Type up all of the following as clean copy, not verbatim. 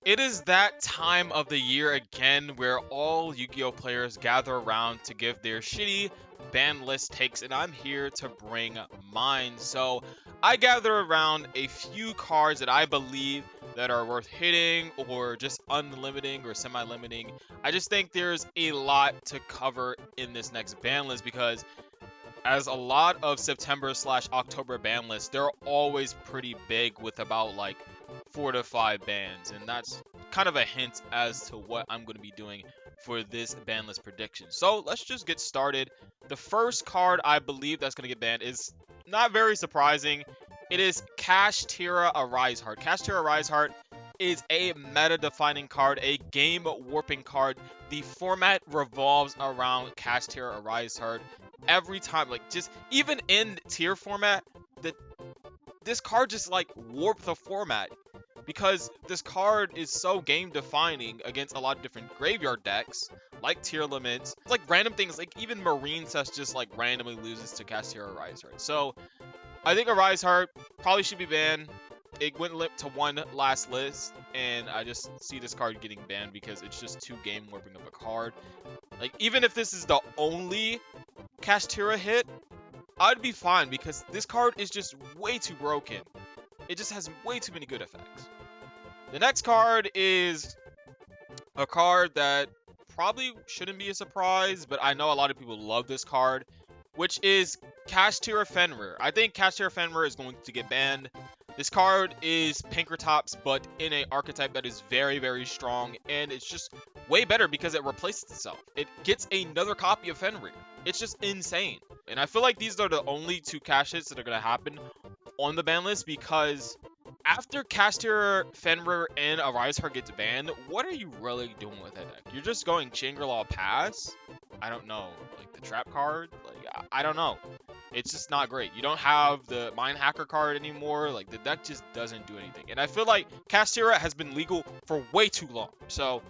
It is that time of the year again where all Yu-Gi-Oh players gather around to give their shitty ban list takes, and I'm here to bring mine. So I gather around a few cards that I believe that are worth hitting or just unlimiting or semi-limiting. I just think there's a lot to cover in this next ban list because as a lot of September/October ban lists, they're always pretty big with about like 4 to 5 bans, and that's kind of a hint as to what I'm going to be doing for this ban list prediction. So let's just get started. The first card I believe that's going to get banned is not very surprising. It is Cash Tira Arise Heart. Cash Tira Arise Heart is a meta-defining card, a game-warping card. The format revolves around Cash Tira Arise Heart. Every time, like, just even in tier format, this card just like warped the format because this card is so game defining against a lot of different graveyard decks like tier limits, like random things, like even Marine Cess just like randomly loses to Cash Tira Arise Heart. So I think Arise Heart probably should be banned. It went to one last list, and I just see this card getting banned because it's just too game warping of a card. Like, even if this is the only Cash Tira hit, I'd be fine because this card is just way too broken. It just has way too many good effects. The next card is a card that probably shouldn't be a surprise, but I know a lot of people love this card, which is Cash Tira Fenrir. I think Cash Tira Fenrir is going to get banned. This card is Pinkertops, but in an archetype that is very, very strong, and it's just way better because it replaces itself. It gets another copy of Fenrir. It's just insane. And I feel like these are the only two cash hits that are going to happen on the ban list because after Cash Tira Fenrir and Arise Heart gets banned, what are you really doing with that deck? You're just going Shangri-La Pass? I don't know. Like the trap card? Like, I don't know. It's just not great. You don't have the Mind Hacker card anymore. Like, the deck just doesn't do anything. And I feel like Cash Tira has been legal for way too long. So,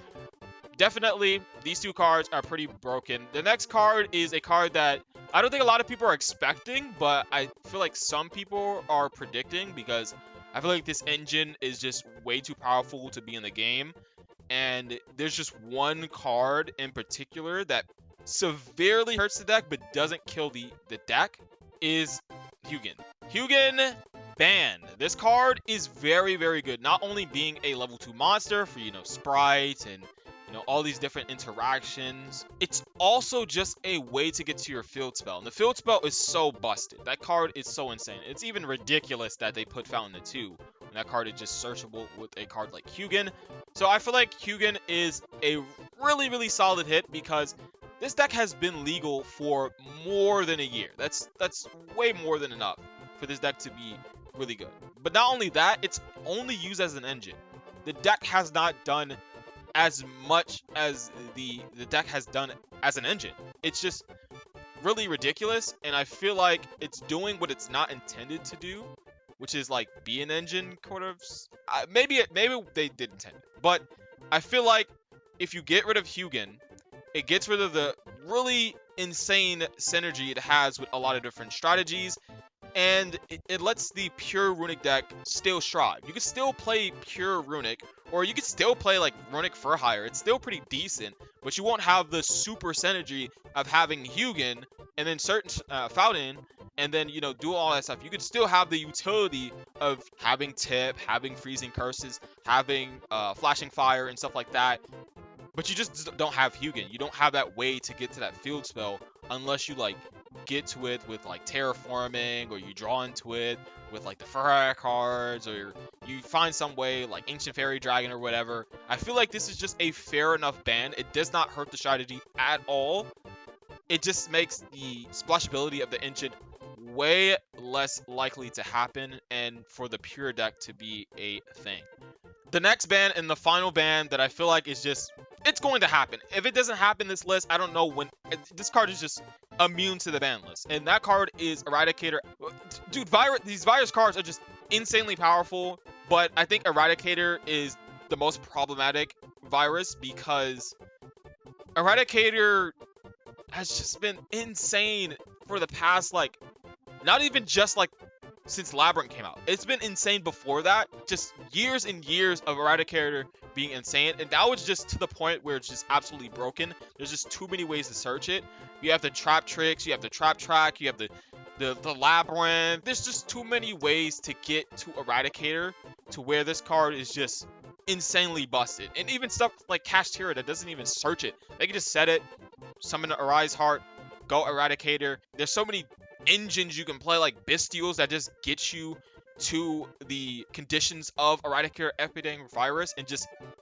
definitely, these two cards are pretty broken. The next card is a card that I don't think a lot of people are expecting, but I feel like some people are predicting because I feel like this engine is just way too powerful to be in the game. And there's just one card in particular that severely hurts the deck but doesn't kill the deck is Hugin. Hugin banned. This card is very, very good. Not only being a level 2 monster for, sprites and, all these different interactions. It's also just a way to get to your field spell. And the field spell is so busted. That card is so insane. It's even ridiculous that they put Fountain of 2. And that card is just searchable with a card like Hugin. So I feel like Hugin is a really, really solid hit because this deck has been legal for more than a year. That's way more than enough for this deck to be really good. But not only that, it's only used as an engine. The deck has not done as much as the deck has done as an engine. It's just really ridiculous, and I feel like it's doing what it's not intended to do, which is like be an engine, kind of. Maybe they did intend it, but I feel like if you get rid of Hugin, it gets rid of the really insane synergy it has with a lot of different strategies, and it lets the pure Runic deck still strive. You can still play pure Runic, or you can still play like Runic for hire. It's still pretty decent, but you won't have the super synergy of having Hugin and then certain Fountain, and then do all that stuff. You could still have the utility of having Tip, having Freezing Curses, having Flashing Fire and stuff like that. But you just don't have Hugin. You don't have that way to get to that field spell unless you like get to it with like terraforming, or you draw into it with like the Ferrari cards, or you find some way like Ancient Fairy Dragon or whatever. I feel like this is just a fair enough ban. It does not hurt the strategy at all. It just makes the splashability of the engine way less likely to happen and for the pure deck to be a thing. The next ban and the final ban that I feel like is just, it's going to happen. If it doesn't happen this list, I don't know when. This card is just immune to the ban list. And that card is Eradicator. Dude, these virus cards are just insanely powerful. But I think Eradicator is the most problematic virus because Eradicator has just been insane for the past, like, not even just like since Labyrinth came out. It's been insane before that. Just years and years of Eradicator being insane. And now it's just to the point where it's just absolutely broken. There's just too many ways to search it. You have the trap tricks, you have the trap track, you have the Labyrinth. There's just too many ways to get to Eradicator to where this card is just insanely busted. And even stuff like Kashtira that doesn't even search it. They can just set it, summon an Arise Heart, go Eradicator. There's so many engines you can play, like Bestials, that just get you to the conditions of Eradicator Epidemic Virus, and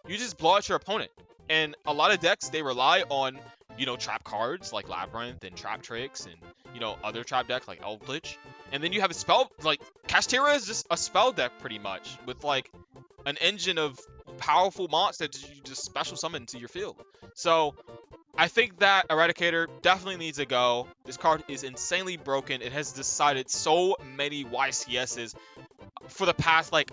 you just blow out your opponent. And a lot of decks, they rely on, you know, trap cards like Labyrinth and trap tricks and, you know, other trap decks like Eldritch. And then you have a spell, like Kashtira is just a spell deck pretty much, with like an engine of powerful monsters that you just special summon to your field. So I think that Eradicator definitely needs to go. This card is insanely broken. It has decided so many YCSs for the past, like,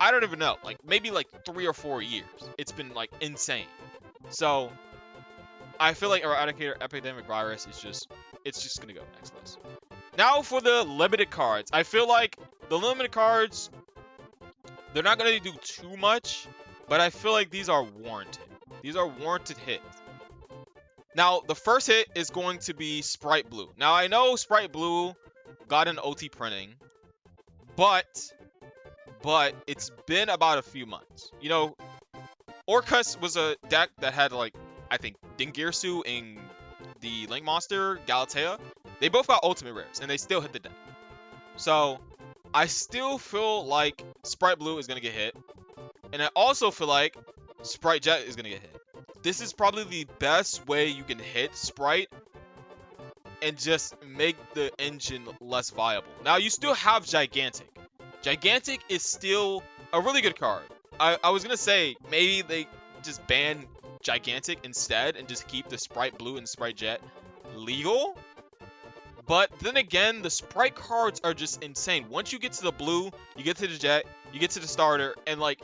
I don't even know, like maybe like 3 or 4 years. It's been like insane. So I feel like Eradicator Epidemic Virus is it's just gonna go next list. Now for the limited cards. I feel like the limited cards, they're not gonna do too much, but I feel like these are warranted. These are warranted hits. Now, the first hit is going to be Sprite Blue. Now, I know Sprite Blue got an OT printing, but it's been about a few months. You know, Orcus was a deck that had, like, I think, Dingirsu and the Link Monster, Galatea. They both got ultimate rares, and they still hit the deck. So, I still feel like Sprite Blue is going to get hit. And I also feel like Sprite Jet is going to get hit. This is probably the best way you can hit Sprite and just make the engine less viable. Now, you still have Gigantic. Gigantic is still a really good card. I was going to say, maybe they just ban Gigantic instead and just keep the Sprite Blue and Sprite Jet legal. But then again, the Sprite cards are just insane. Once you get to the Blue, you get to the Jet, you get to the Starter, and like,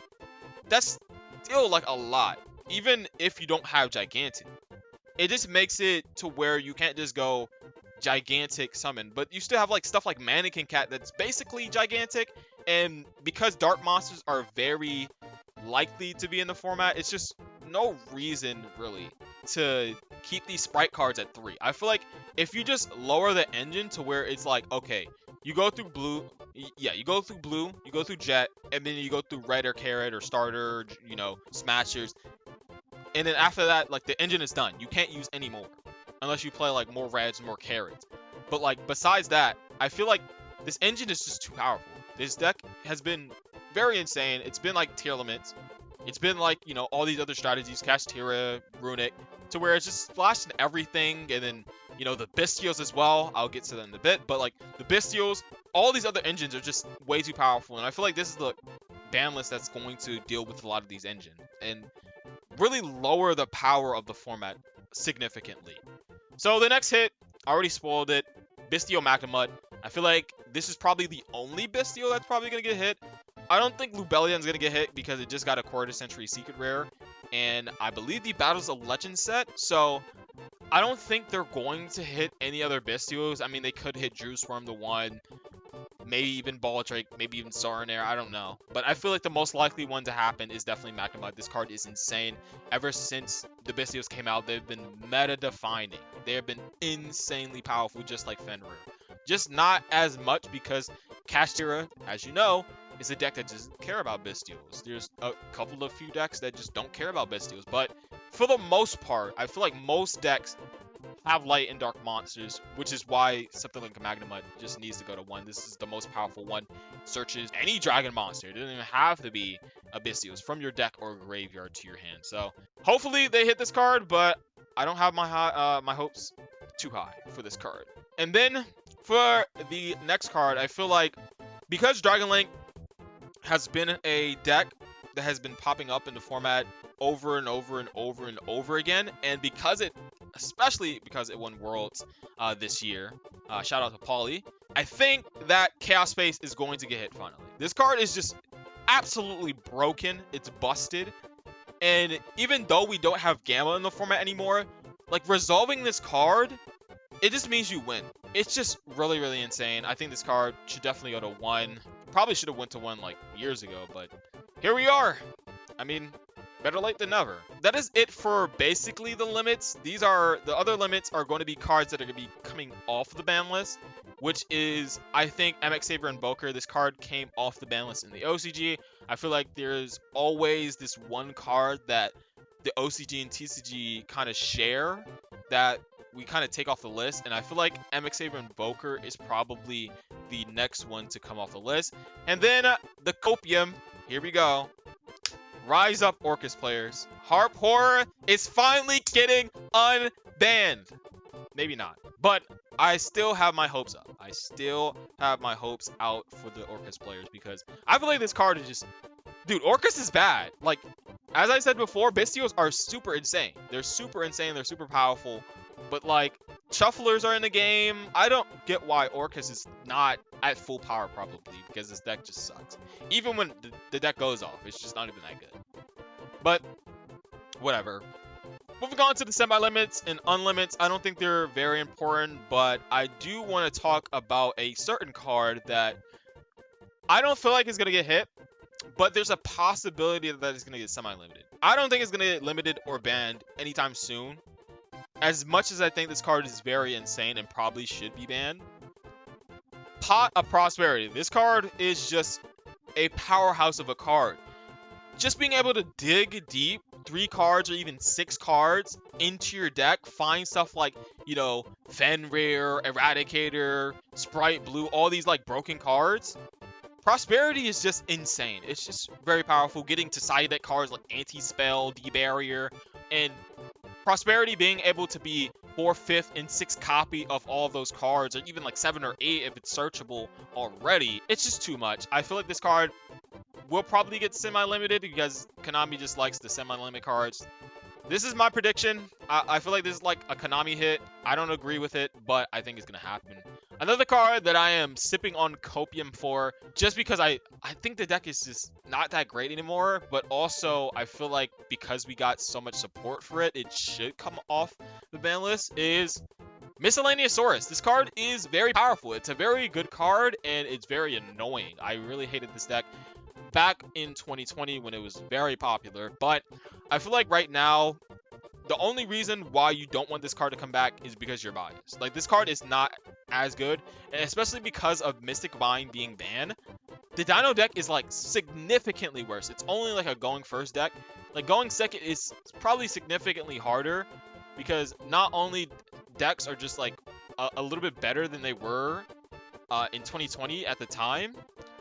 that's still like a lot. Even if you don't have Gigantic, it just makes it to where you can't just go Gigantic summon, but you still have like stuff like Mannequin Cat that's basically Gigantic, and because Dark Monsters are very likely to be in the format, it's just no reason really to keep these Sprite cards at 3. I feel like if you just lower the engine to where it's like, okay, you go through Blue, you go through Blue, you go through Jet, and then you go through Red or Carrot or Starter, you know, Smashers. And then after that, like, the engine is done. You can't use any more. Unless you play, like, more Reds, more Carrots. But, like, besides that, I feel like this engine is just too powerful. This deck has been very insane. It's been, like, tier limits. It's been, like, you know, all these other strategies, Kashtira, Runic, to where it's just splashing everything. And then, you know, the Bestials as well. I'll get to them in a bit. But, like, the Bestials, all these other engines are just way too powerful. And I feel like this is the ban list that's going to deal with a lot of these engines. And really lower the power of the format significantly. So the next hit, I already spoiled it, Bestial Magnemud. I feel like this is probably the only Bestial that's probably going to get hit. I don't think Lubellion's going to get hit because it just got a quarter century secret rare. And I believe the Battles of Legends set. So I don't think they're going to hit any other Bestials. I mean, they could hit Drew Swarm the 1. Maybe even Baldrick, maybe even Sarnair, I don't know. But I feel like the most likely one to happen is definitely Magnemud. This card is insane. Ever since the Bestials came out, they've been meta-defining. They have been insanely powerful, just like Fenrir. Just not as much because Kashtira, as you know, is a deck that doesn't care about Bestials. There's a couple of few decks that just don't care about Bestials. But for the most part, I feel like most decks have light and dark monsters, which is why something like Magnemud just needs to go to 1. This is the most powerful one. Searches any dragon monster. It doesn't even have to be a Bestials from your deck or graveyard to your hand. So hopefully they hit this card, but I don't have my hopes too high for this card. And then for the next card, I feel like because Dragon Link has been a deck that has been popping up in the format over and over and over and over again, and especially because it won Worlds this year, shout out to Paulie, I think that Chaos Space is going to get hit finally. This card is just absolutely broken. It's busted. And even though we don't have Gamma in the format anymore, like, resolving this card it just means you win. It's just really, really insane. I think this card should definitely go to 1. Probably should have went to 1 like years ago, but here we are. I mean, better late than never. That is it for basically the limits. The other limits are going to be cards that are going to be coming off the ban list, which is, I think, MX Saber Invoker. This card came off the ban list in the OCG. I feel like there's always this one card that the OCG and TCG kind of share that we kind of take off the list, and I feel like MX Saber Invoker is probably the next one to come off the list. And then the Copium, here we go. Rise up, Orcus players. Harp Horror is finally getting unbanned. Maybe not, but I still have my hopes up. I still have my hopes out for the Orcus players because I feel like this card is just... Dude, Orcus is bad. Like, as I said before, Bestios are super insane. They're super insane. They're super powerful. But, like, Shufflers are in the game. I don't get why Orcus is not at full power, probably, because this deck just sucks. Even when the deck goes off, it's just not even that good. But, whatever. Moving on to the semi-limits and unlimits, I don't think they're very important, but I do want to talk about a certain card that I don't feel like is going to get hit, but there's a possibility that it's going to get semi-limited. I don't think it's going to get limited or banned anytime soon. As much as I think this card is very insane and probably should be banned. Pot of Prosperity. This card is just a powerhouse of a card. Just being able to dig deep 3 cards or even 6 cards into your deck, find stuff like, you know, Fenrir, Eradicator, Sprite Blue, all these like broken cards. Prosperity is just insane. It's just very powerful. Getting to side deck cards like Anti-Spell, D-Barrier, and Prosperity being able to be 4th, 5th, and 6th copy of all of those cards, or even like 7 or 8 if it's searchable already. It's just too much. I feel like this card will probably get semi-limited because Konami just likes the semi-limit cards. This is my prediction. I feel like this is like a Konami hit. I don't agree with it, but I think it's going to happen. Another card that I am sipping on Copium for, just because I think the deck is just not that great anymore, but also I feel like because we got so much support for it, it should come off the ban list, is Miscellaneousaurus. This card is very powerful. It's a very good card, and it's very annoying. I really hated this deck back in 2020 when it was very popular, but I feel like right now, the only reason why you don't want this card to come back is because you're biased. Like, this card is not as good, and especially because of Mystic Mind being banned. The Dino deck is, like, significantly worse. It's only, like, a going first deck. Like, going second is probably significantly harder, because not only decks are just, like, a little bit better than they were in 2020 at the time,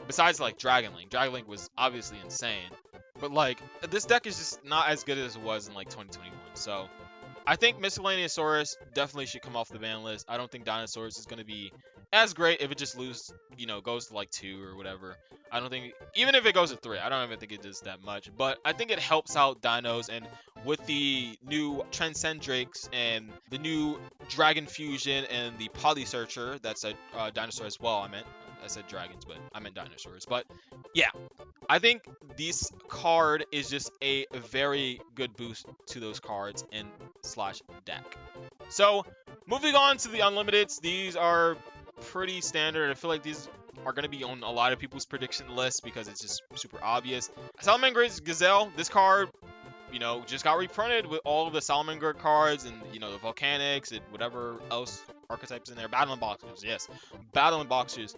besides, like, Dragon Link. Dragon Link was obviously insane. But, like, this deck is just not as good as it was in, like, 2021. So, I think Miscellaneousaurus definitely should come off the ban list. I don't think Dinosaurus is going to be as great if it just goes to, like, 2 or whatever. I don't think, even if it goes to 3, I don't even think it does that much. But I think it helps out Dinos, and with the new Transcend Drakes and the new Dragon Fusion and the Poly Searcher, that's a dinosaur as well, I said dragons, but I meant dinosaurs. But yeah, I think this card is just a very good boost to those cards and slash deck. So moving on to the Unlimiteds, these are pretty standard. I feel like these are going to be on a lot of people's prediction lists because it's just super obvious. Salamangreat's Gazelle, this card, you know, just got reprinted with all of the Salamangreat cards and, you know, the Volcanics and whatever else archetypes in there. Battling Boxers, yes. Battling Boxers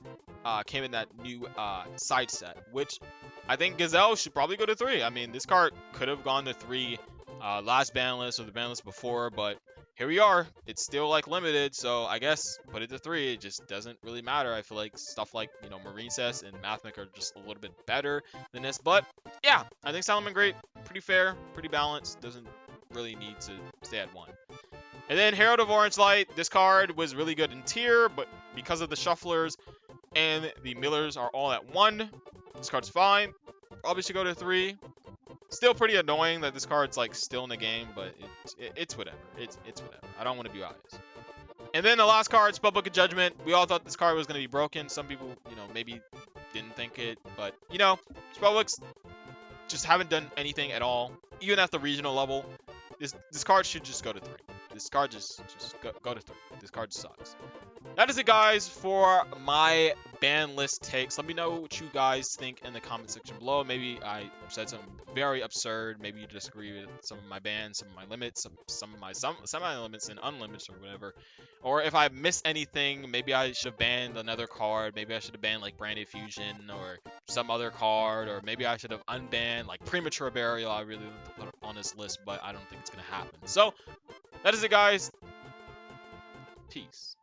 came in that new side set, which I think Gazelle should probably go to 3. I mean, this card could have gone to 3 last ban list or the ban list before, but here we are. It's still, like, limited, so I guess put it to 3. It just doesn't really matter. I feel like stuff like, you know, Marine Cess and Mathmech are just a little bit better than this. But, yeah, I think Salamangreat, pretty fair, pretty balanced. Doesn't really need to stay at 1. And then Herald of Orange Light. This card was really good in tier, but because of the Shufflers and the Millers are all at 1, this card's fine. Probably should go to 3. Still pretty annoying that this card's, like, still in the game, but it's whatever. It's whatever. I don't want to be biased. And then the last card, Spellbook of Judgment. We all thought this card was going to be broken. Some people, you know, maybe didn't think it, but, you know, Spellbooks just haven't done anything at all, even at the regional level. This card should just go to 3. This card just go to 3. this card sucks. That is it, guys, for my ban list takes. Let me know what you guys think in the comment section below. Maybe I said something very absurd. Maybe you disagree with some of my bans, some of my limits, some of my semi-limits and unlimits or whatever. Or if I missed anything, maybe I should have banned another card. Maybe I should have banned like Branded Fusion or some other card. Or maybe I should have unbanned like Premature Burial. I really want to put it on this list, but I don't think it's going to happen. So that is it, guys. Peace.